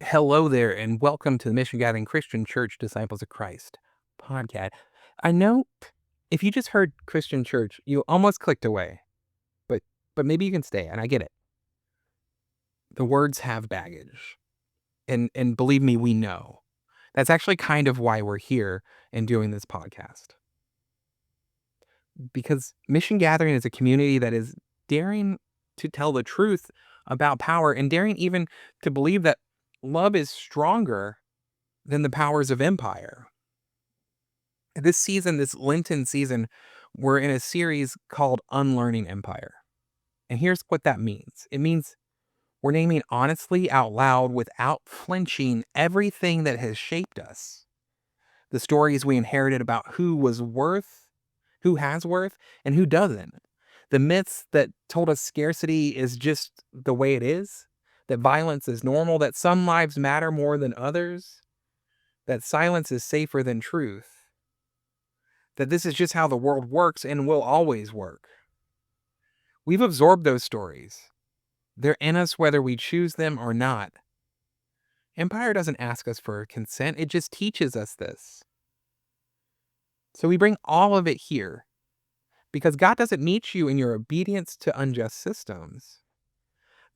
Hello there, and welcome to the Mission Gathering Christian Church Disciples of Christ podcast. I know if you just heard Christian Church, you almost clicked away, but maybe you can stay, and I get it. The words have baggage, and believe me, we know. That's actually kind of why we're here and doing this podcast. Because Mission Gathering is a community that is daring to tell the truth about power and daring even to believe that love is stronger than the powers of empire. This season, this Lenten season, we're in a series called Unlearning Empire. And here's what that means. It means we're naming honestly out loud without flinching everything that has shaped us. The stories we inherited about who has worth, and who doesn't. The myths that told us scarcity is just the way it is, that violence is normal, that some lives matter more than others, that silence is safer than truth, that this is just how the world works and will always work. We've absorbed those stories. They're in us whether we choose them or not. Empire doesn't ask us for consent, it just teaches us this. So we bring all of it here because God doesn't meet you in your obedience to unjust systems.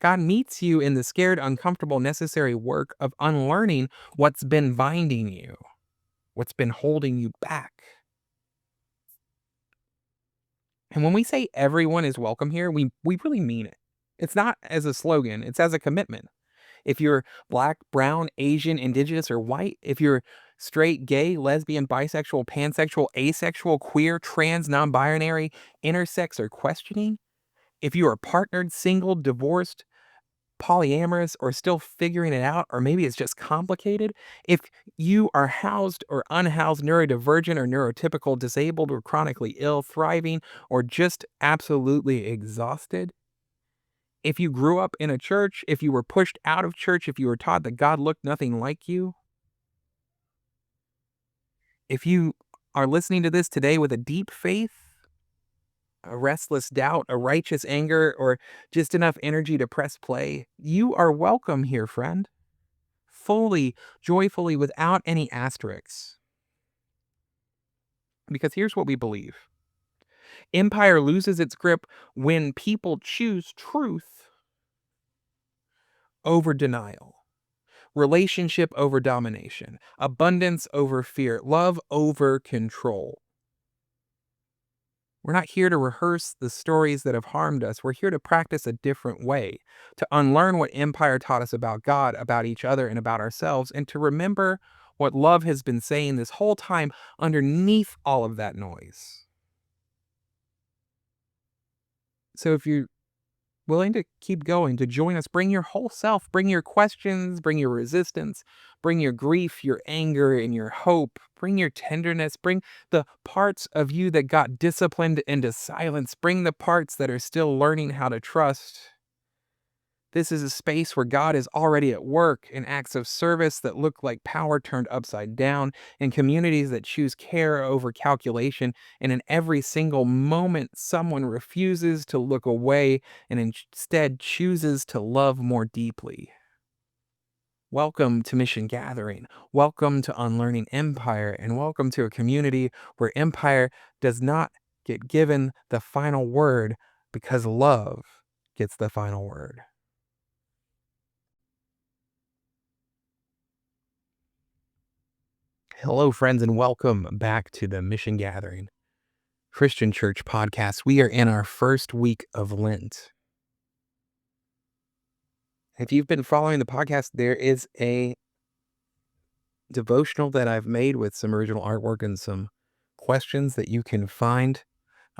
God meets you in the scared, uncomfortable, necessary work of unlearning what's been binding you, what's been holding you back. And when we say everyone is welcome here, we really mean it. It's not as a slogan, it's as a commitment. If you're black, brown, Asian, indigenous, or white, if you're straight, gay, lesbian, bisexual, pansexual, asexual, queer, trans, non-binary, intersex, or questioning, if you are partnered, single, divorced, polyamorous, or still figuring it out, or maybe it's just complicated, if you are housed or unhoused, neurodivergent or neurotypical, disabled or chronically ill, thriving, or just absolutely exhausted, if you grew up in a church, if you were pushed out of church, if you were taught that God looked nothing like you, if you are listening to this today with a deep faith, a restless doubt, a righteous anger, or just enough energy to press play, you are welcome here, friend. Fully, joyfully, without any asterisks. Because here's what we believe. Empire loses its grip when people choose truth over denial, relationship over domination, abundance over fear, love over control. We're not here to rehearse the stories that have harmed us. We're here to practice a different way, to unlearn what empire taught us about God, about each other, and about ourselves, and to remember what love has been saying this whole time underneath all of that noise. So if you're willing to keep going, to join us, bring your whole self, bring your questions, bring your resistance, bring your grief, your anger, and your hope, bring your tenderness, bring the parts of you that got disciplined into silence, bring the parts that are still learning how to trust. This is a space where God is already at work in acts of service that look like power turned upside down, in communities that choose care over calculation, and in every single moment, someone refuses to look away and instead chooses to love more deeply. Welcome to Mission Gathering. Welcome to Unlearning Empire, and welcome to a community where empire does not get given the final word because love gets the final word. Hello, friends, and welcome back to the Mission Gathering Christian Church podcast. We are in our first week of Lent. If you've been following the podcast, there is a devotional that I've made with some original artwork and some questions that you can find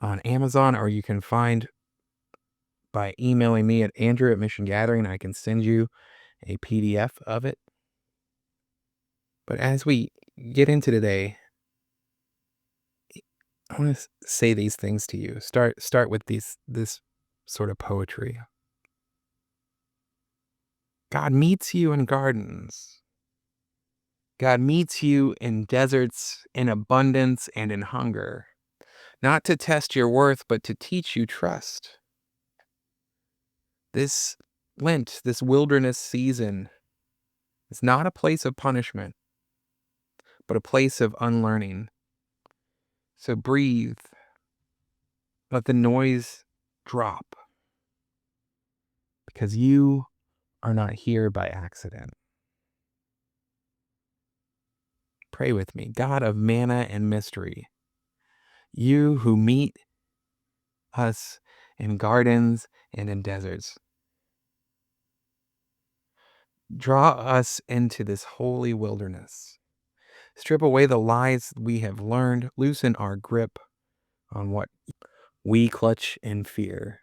on Amazon, or you can find by emailing me at Andrew@Mission Gathering. I can send you a PDF of it. But as we get into today, I want to say these things to you. Start with this sort of poetry. God meets you in gardens. God meets you in deserts, in abundance, and in hunger. Not to test your worth, but to teach you trust. This Lent, this wilderness season, It's not a place of punishment, but a place of unlearning. So breathe, let the noise drop, because you are not here by accident. Pray with me. God of manna and mystery, you who meet us in gardens and in deserts, draw us into this holy wilderness. Strip away the lies we have learned, loosen our grip on what we clutch in fear.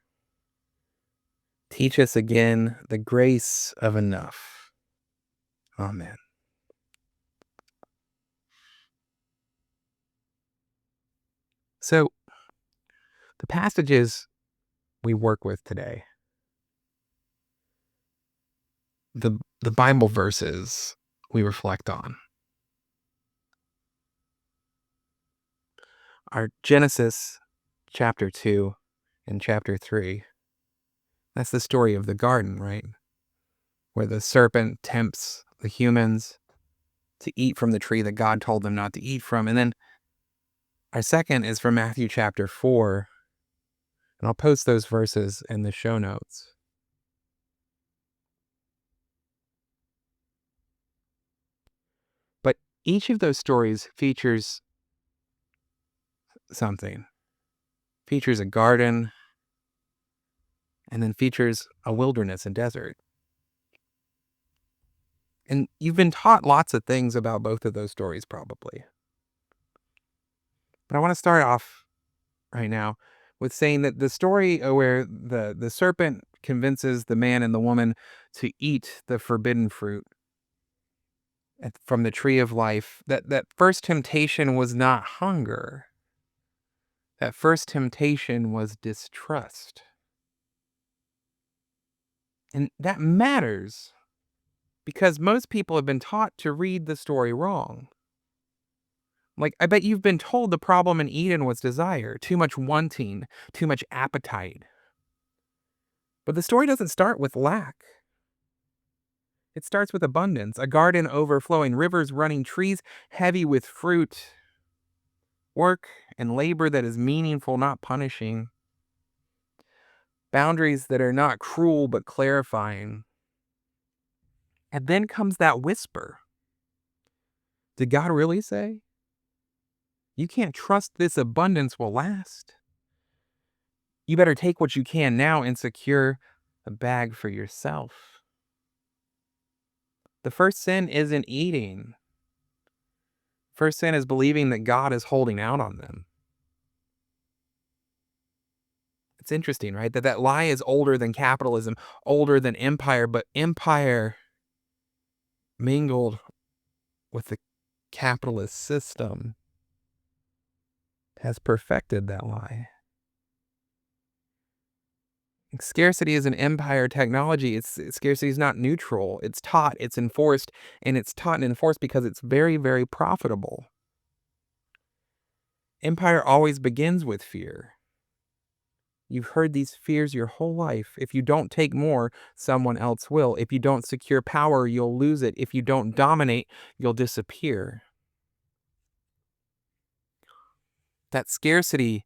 Teach us again the grace of enough. Amen. So, the passages we work with today, the Bible verses we reflect on, are Genesis chapter 2 and chapter 3. That's the story of the garden, right? Where the serpent tempts the humans to eat from the tree that God told them not to eat from. And then our second is from Matthew chapter 4, and I'll post those verses in the show notes. But each of those stories features something. Features a garden, and then features a wilderness and desert. And you've been taught lots of things about both of those stories, probably. But I want to start off right now with saying that the story where the serpent convinces the man and the woman to eat the forbidden fruit from the tree of life, that first temptation was not hunger. That first temptation was distrust. And that matters because most people have been taught to read the story wrong. Like, I bet you've been told the problem in Eden was desire, too much wanting, too much appetite. But the story doesn't start with lack. It starts with abundance, a garden overflowing, rivers running, trees heavy with fruit, work and labor that is meaningful, not punishing, boundaries that are not cruel but clarifying. And then comes that whisper. Did God really say? You can't trust this abundance will last. You better take what you can now and secure a bag for yourself. The first sin isn't eating. First sin is believing that God is holding out on them. It's interesting, right? That lie is older than capitalism, older than empire, but empire mingled with the capitalist system has perfected that lie. Scarcity is an empire technology. Scarcity is not neutral. It's taught, it's enforced, and it's taught and enforced because it's very, very profitable. Empire always begins with fear. You've heard these fears your whole life. If you don't take more, someone else will. If you don't secure power, you'll lose it. If you don't dominate, you'll disappear. That scarcity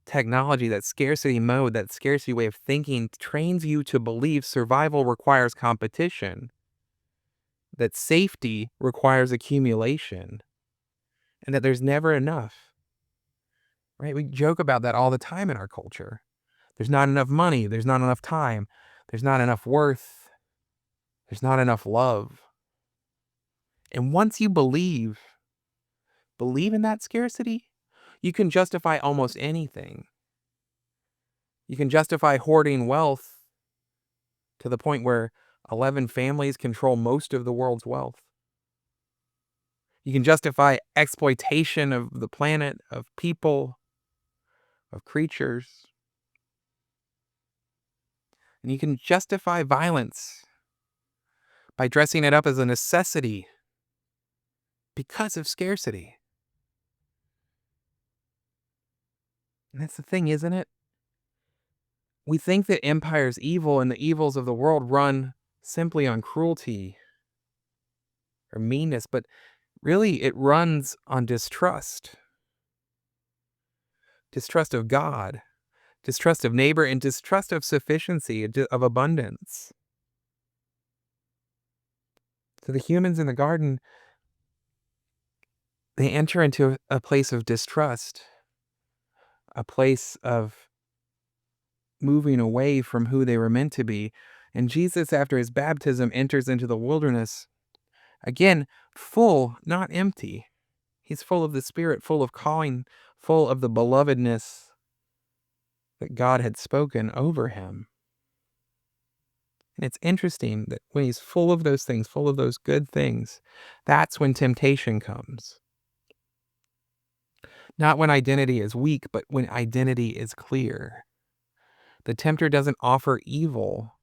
technology, that scarcity mode, that scarcity way of thinking trains you to believe survival requires competition, that safety requires accumulation, and that there's never enough. Right? We joke about that all the time in our culture. There's not enough money, there's not enough time, there's not enough worth, there's not enough love. And once you believe in that scarcity, you can justify almost anything. You can justify hoarding wealth to the point where 11 families control most of the world's wealth. You can justify exploitation of the planet, of people, of creatures. And you can justify violence by dressing it up as a necessity because of scarcity. And that's the thing, isn't it? We think that empire is evil and the evils of the world run simply on cruelty. or meanness, but really it runs on distrust. Distrust of God, distrust of neighbor, and distrust of sufficiency, of abundance. So the humans in the garden, they enter into a place of distrust, a place of moving away from who they were meant to be. And Jesus, after his baptism, enters into the wilderness, again, full, not empty. He's full of the Spirit, full of calling, full of the belovedness that God had spoken over him. And it's interesting that when he's full of those things, full of those good things, that's when temptation comes. Not when identity is weak, but when identity is clear. The tempter doesn't offer evil.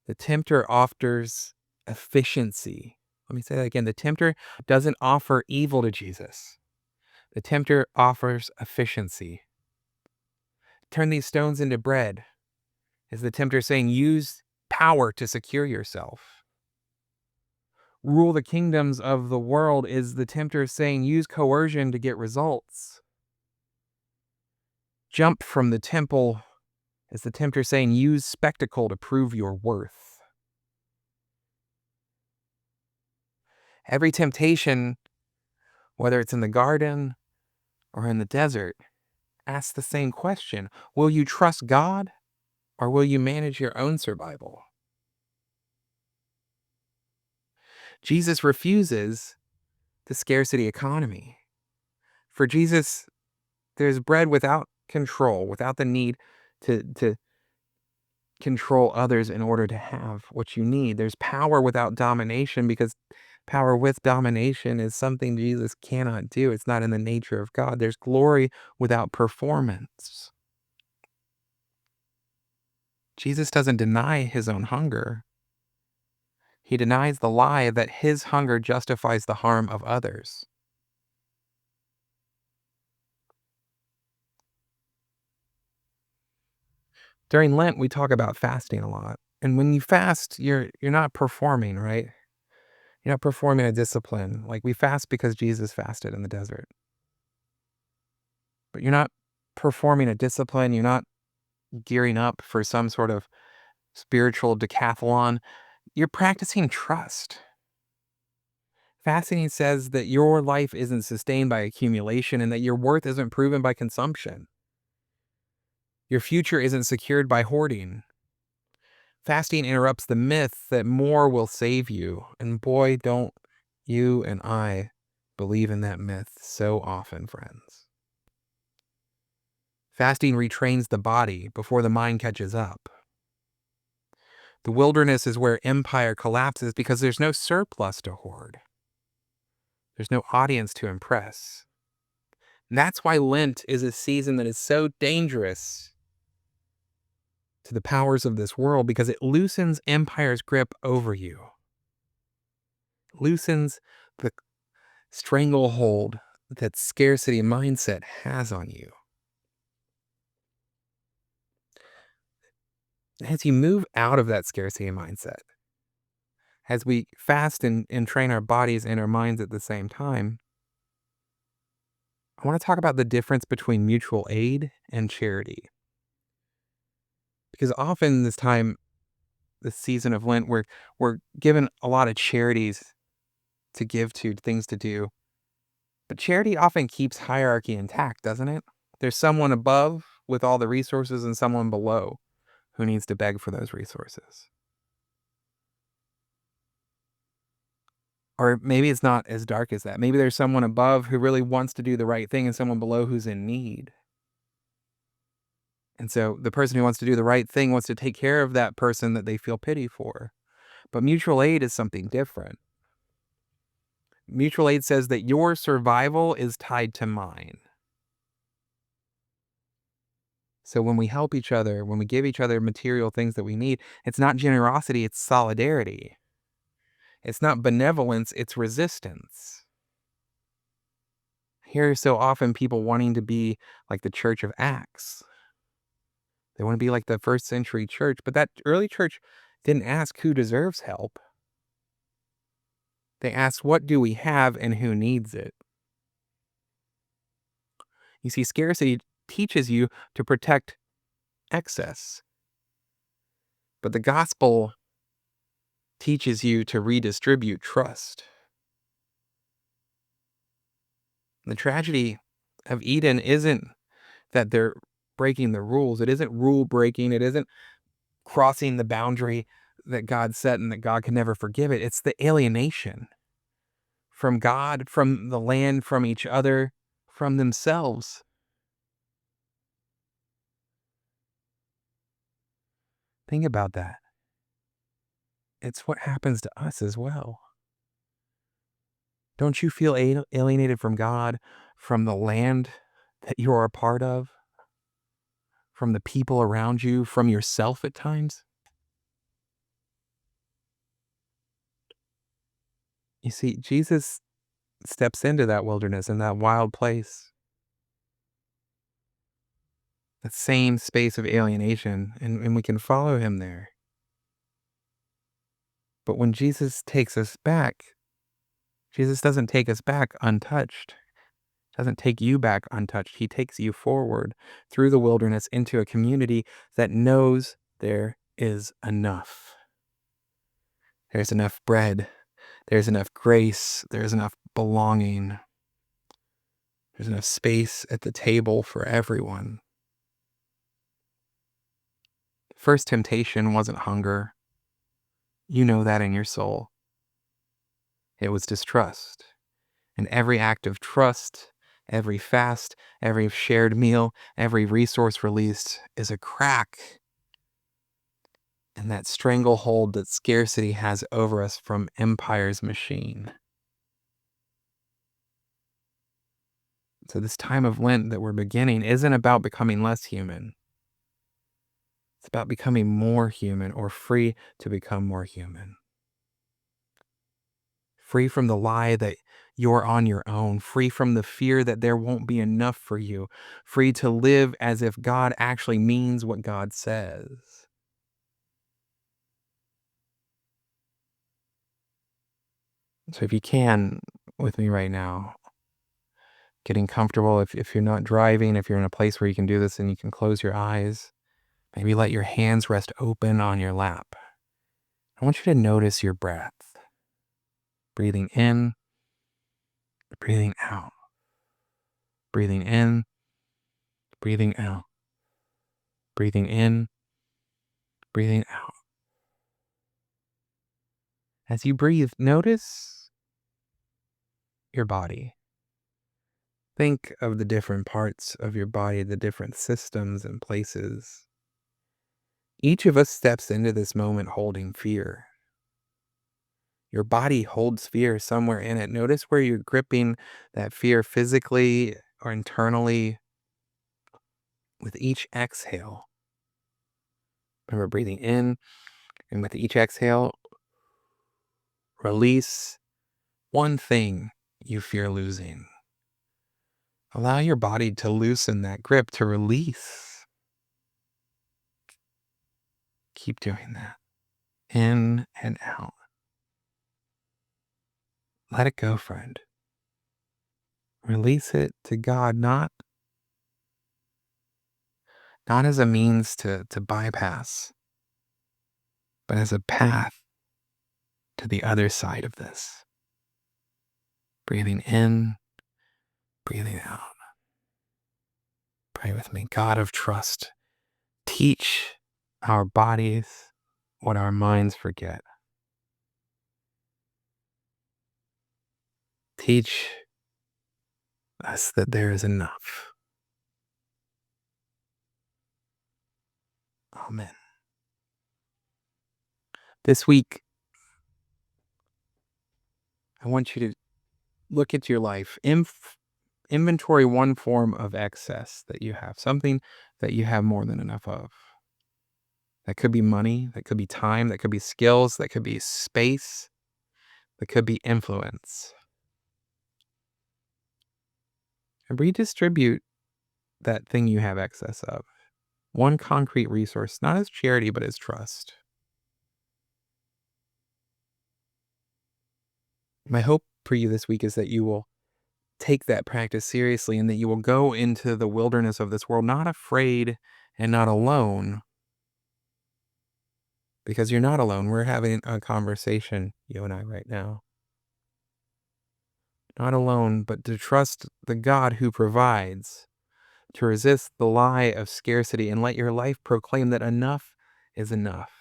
The tempter offers efficiency. Let me say that again. The tempter doesn't offer evil to Jesus. The tempter offers efficiency. Turn these stones into bread. Is the tempter saying, use power to secure yourself? Rule the kingdoms of the world. Is the tempter saying, use coercion to get results? Jump from the temple. Is the tempter saying, use spectacle to prove your worth? Every temptation, whether it's in the garden or in the desert, asks the same question. Will you trust God, or will you manage your own survival? Jesus refuses the scarcity economy. For Jesus, there's bread without control, without the need to control others in order to have what you need. There's power without domination, because power with domination is something Jesus cannot do. It's not in the nature of God. There's glory without performance. Jesus doesn't deny his own hunger. He denies the lie that his hunger justifies the harm of others. During Lent, we talk about fasting a lot. And when you fast, you're not performing, right? You're not performing a discipline. Like, we fast because Jesus fasted in the desert. But you're not performing a discipline. You're not gearing up for some sort of spiritual decathlon. You're practicing trust. Fasting says that your life isn't sustained by accumulation and that your worth isn't proven by consumption. Your future isn't secured by hoarding. Fasting interrupts the myth that more will save you. And boy, don't you and I believe in that myth so often, friends. Fasting retrains the body before the mind catches up. The wilderness is where empire collapses because there's no surplus to hoard. There's no audience to impress. And that's why Lent is a season that is so dangerous to the powers of this world, because it loosens empire's grip over you. It loosens the stranglehold that scarcity mindset has on you. As you move out of that scarcity mindset, as we fast and train our bodies and our minds at the same time, I want to talk about the difference between mutual aid and charity. Because often this time, this season of Lent, we're given a lot of charities to give to, things to do. But charity often keeps hierarchy intact, doesn't it? There's someone above with all the resources and someone below who needs to beg for those resources. Or maybe it's not as dark as that. Maybe there's someone above who really wants to do the right thing and someone below who's in need. And so the person who wants to do the right thing wants to take care of that person that they feel pity for. But mutual aid is something different. Mutual aid says that your survival is tied to mine. So when we help each other, when we give each other material things that we need, it's not generosity, it's solidarity. It's not benevolence, it's resistance. Here so often people wanting to be like the Church of Acts. They want to be like the first century church, but that early church didn't ask who deserves help. They ask, what do we have and who needs it? You see, scarcity teaches you to protect excess, but the gospel teaches you to redistribute trust. The tragedy of Eden isn't that they're breaking the rules. It isn't rule breaking. It isn't crossing the boundary that God set and that God can never forgive it. It's the alienation from God, from the land, from each other, from themselves. Think about that. It's what happens to us as well. Don't you feel alienated from God, from the land that you are a part of, from the people around you, from yourself at times? You see, Jesus steps into that wilderness and that wild place, that same space of alienation, and we can follow him there. But when Jesus takes us back, Jesus doesn't take us back untouched, doesn't take you back untouched. He takes you forward through the wilderness into a community that knows there is enough. There's enough bread. There's enough grace. There's enough belonging. There's enough space at the table for everyone. First temptation wasn't hunger. You know that in your soul. It was distrust. And every act of trust, every fast, every shared meal, every resource released is a crack in that stranglehold that scarcity has over us from empire's machine. So this time of Lent that we're beginning isn't about becoming less human. It's about becoming more human, or free to become more human. Free from the lie that you're on your own, free from the fear that there won't be enough for you, free to live as if God actually means what God says. So if you can, with me right now, getting comfortable, if you're not driving, if you're in a place where you can do this and you can close your eyes, maybe let your hands rest open on your lap. I want you to notice your breath. Breathing in, breathing out. Breathing in, breathing out. Breathing in, breathing out. As you breathe, notice your body. Think of the different parts of your body, the different systems and places. Each of us steps into this moment holding fear. Your body holds fear somewhere in it. Notice where you're gripping that fear physically or internally with each exhale. Remember breathing in, and with each exhale, release one thing you fear losing. Allow your body to loosen that grip, to release. Keep doing that. In and out. Let it go, friend. Release it to God, not as a means to bypass, but as a path to the other side of this. Breathing in, breathing out. Pray with me. God of trust, teach our bodies what our minds forget. Teach us that there is enough. Amen. This week, I want you to look at your life. Inventory one form of excess that you have, something that you have more than enough of. That could be money, that could be time, that could be skills, that could be space, that could be influence. And redistribute that thing you have excess of. One concrete resource, not as charity, but as trust. My hope for you this week is that you will take that practice seriously and that you will go into the wilderness of this world not afraid and not alone, because you're not alone. We're having a conversation, you and I, right now. Not alone, but to trust the God who provides, to resist the lie of scarcity, and let your life proclaim that enough is enough,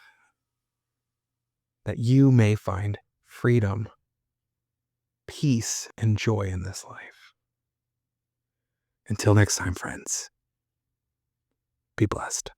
that you may find freedom, peace, and joy in this life. Until next time, friends, be blessed.